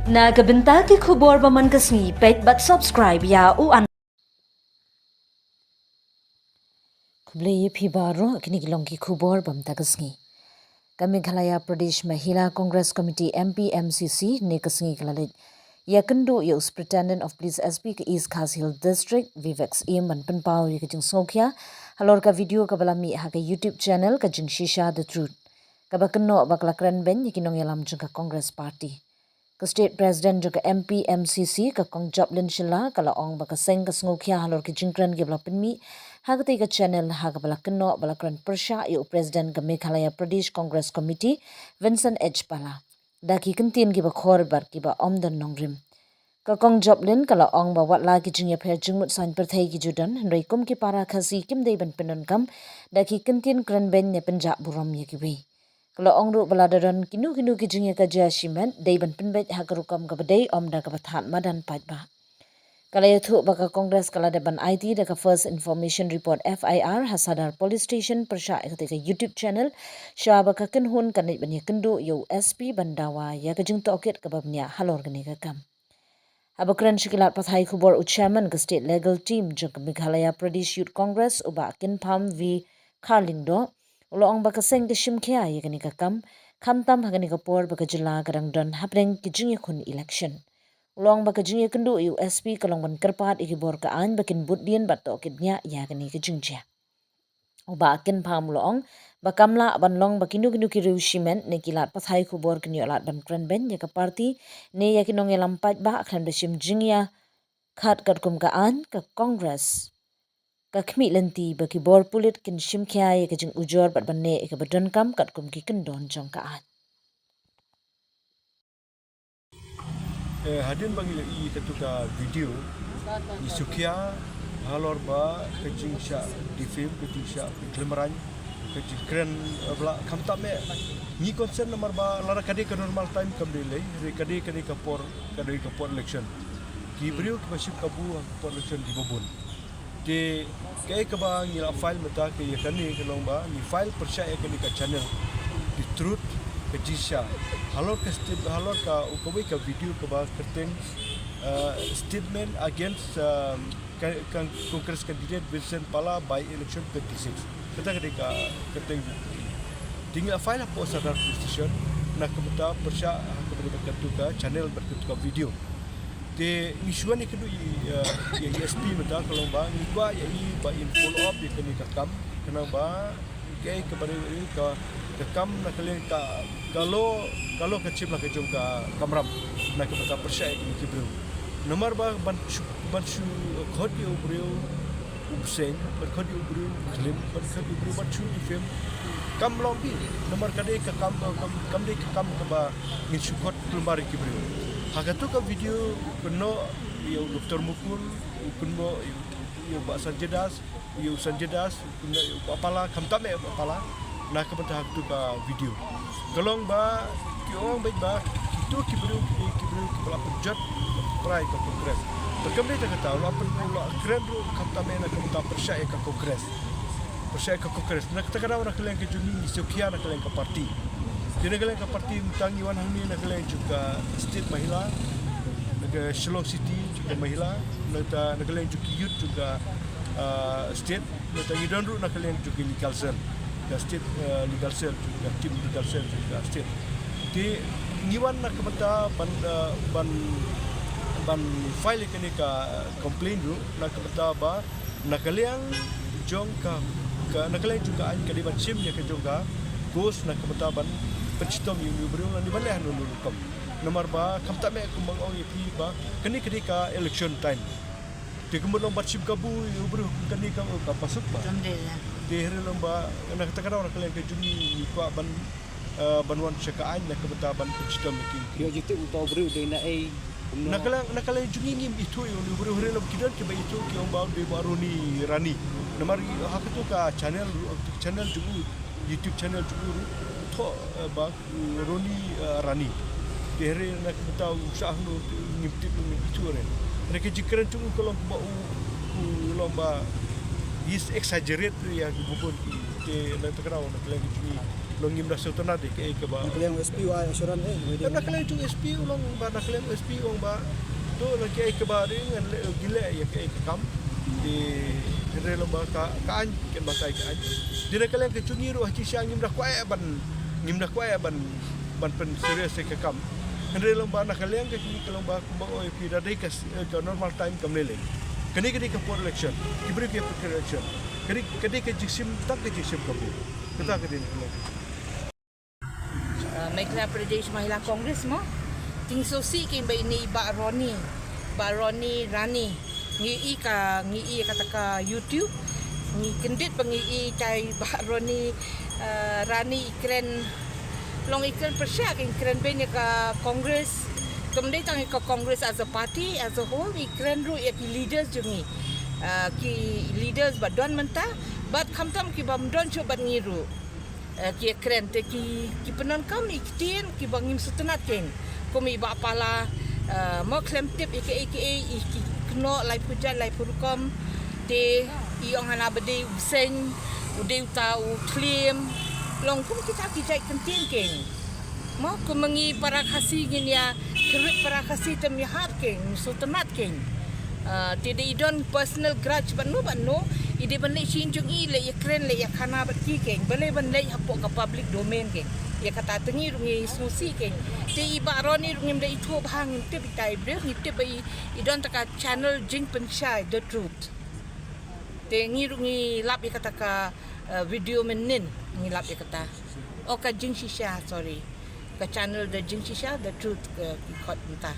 Nagabenta ki khubor ba man kasni pet but subscribe ya u an Kublai phibaro kini gilong ki khubor bam tagasngi. Meghalaya Pradesh Mahila Congress Committee MPMCC ne kasngi klalit. Yakendo ya Superintendent of Police SP ke East Khas Hill District Vivex Eman Penpau ya kajing Sokya halor ka video ka balami ha ka YouTube channel ka jing Shisha The Truth. Ka bakno bakla kran ben yakinong yalam jing ka Congress Party. Ka State President jing ka MPMCC ka Kong Joplin Shila ka laong baka seng ka Sokya halor ka jing kran gibla penmi ha ka ka channel ha ka balakno balakran persha ya President ka Meghalaya Pradesh Congress Committee Vincent H. Pala. Daki kentin giba khorbar giba omdan nongrim. Kakong Joplin kala ong ba watla ki jingya pher jingmut sain perthai ki judan rei kum ki para khasi kim dei ban penon kam daki kentin kran ben ne penja buram ye ki wei. Kala ong ru baladaran kinu ki jingya ka ja shimen dei ban penbet ha karukam ka badai omda ka bathat madan pat ba. Kala yathu baka Congress kala deban IT daka First Information Report FIR Hasadar Police Station persya ka YouTube channel sya baka kenhun kanit banya kendo yo SP Bandawa ya ka jing tokit ka babnya halor gani ka kam. Abakran shikilat pathai khubor chairman ka State Legal Team jang Meghalaya Pradesh Youth Congress uba Kinpham V Karlingdo uloong baka seng ka shimkhya ya gani ka kam khamtam hagani ka por baka jila garang don hapeng ki jing khun election. Ulong baka jingya kendo USP kalong ban kerpat ikibor ka an bakin buddian bato kidnya ya gani ke jingja. Uba akin pam ulong bakamla ban long bakinu ki shimen ne kilat pathai kubor kini alat ban kran ben ya ka party ne yakinong elampat ba akhan besim jingya khat kum ka an ka Congress ka khmi lenti baki bor pulit kin shimkhya ya ka jing ujor bat ban ne ka badon kam kum ki kendon jong ka an. Hadin bagi i ketuka video i sukia halor ba kecing sya di film kecing sya kelemeran kecing keren bla kamta me ni concern nomor ba lara kade ke normal time kam delay re kade kapor election ki brio ke masih kabu kapor election di bobon de kay ka ba ni file mata ke yakani ke lomba ni file percaya ke ka channel di truth kejisha halor ka ukawi ka video ka ba kerteng statement against Congress candidate Vincent Pala by election 26 kita ketika kerteng tinggal file apa sadar station nak kemudian persya kemudian berketuka channel berketuka video de isuan ni kedu ya ESP mata kalau ba ni ba ya i ba in follow up di kenika kam kenapa kay kepada ka kam na kalian ka kalau kecil lah kejong ka kamram na kepada persya ini kibru nomor ba ban khod yo brio ubsen ban khod yo brio klim ban khod yo brio ban chu film kam lombi nomor kade ka kam de ka kam ka ba ngin khod kelmar kibru hagatu ka video kuno yo Dr. Mukul kuno yo ba sanjedas kuno yo apala kamtame apala na kepada hak tu ka video kalong ba kiong baik ba itu kibru kibla penjat prai ka Congress berkam dia kata lo apa lo keren bro kamtame na kemuta persya ka Congress na kata kada nak kalian ke juni Sokia nak kalian ke parti dia kalian ke parti tangi wan hangni nak kalian juga State Mahila ke Shillong City juga Mahila nak kalian juga youth juga state nak tangi donru nak kalian juga legal cell ke State legal cell juga tim legal cell juga state di niwan nak kepada ban file kini ka complain dulu nak kepada ba nak kalian jong ka nak kalian juga an kadi ban sim ya ke juga gos nak kepada ban pencitom yang beriu lan di baleh nu kam nomor ba kam tak me kumbang ong ipi ba kini ketika election time di kemudian lomba sim kabu yu beriu kini kam ka pasuk ba di hari lomba nak kata orang kalian ke juni ni kuat banwan sekaan nak kepada ban pencitom iki dia jitu utau beriu de na ai nak kalian juni ngim itu yu beriu hari lomba kidan ke ba itu ki om ba de baru ni rani nomor hak tu ka channel juga YouTube channel juga to ba Roni Rani dere nak tahu usah nu ngiptip itu re mereka jikran chung kalau ba lomba is exaggerate ya bubun ke nak terkenal nak lagi ngim da sultanat ke ba Kalian SPU asuran kan nak kalian tu SP ulong ba nak kalian SP ong ba tu lagi ke ba dengan gila ya ke kam di Henry lomba ka an ken ba kai ka an dia kalian ke cungi ru haci siang ngim da kwai ban pen serius ke kam Henry lomba nak kalian ke cungi lomba kumba oi pi da dai ke normal time kam lele kini ke for election kibri ke for election kini ke jisim tak ke jisim kabu kita ke din Megla Pradesh Mahila Congress mo ting sosi kin ba ini ba Roni Rani ngi kata ka YouTube ngi kendit pangi cai ba Roni Rani ikren long ikren persya kin ikren benya ka Congress kemudian tang ka Congress as a party as a whole ikren ru ya ki leaders jungi ki leaders ba don menta bat khamtam ki bam don chu bat ngiru ki keren te ki penon kami kitien ki bangim setenat ken komi ba pala mo klem tip ike ki kno lai pujan lai purkom te iong hana bede sen ude uta u klem long kum kita kijai kentien ken mo kumangi para khasi gin ya kerit para khasi tem ya hat ken setenat ken tidak idon personal grudge banu ide ban lei chin chung i le ya kren le ya khana bat ki keng bale ban lei hapo ka public domain keng ya kata tengi rungi susi keng te i ba roni rungim de itho bhang te bitai bre ni te bai idon taka channel jing penchai the truth te ngi rungi lap ya kata ka video menin ngi lap ya kata o ka jing shisha sorry ka channel the jing shisha the truth ki khot mta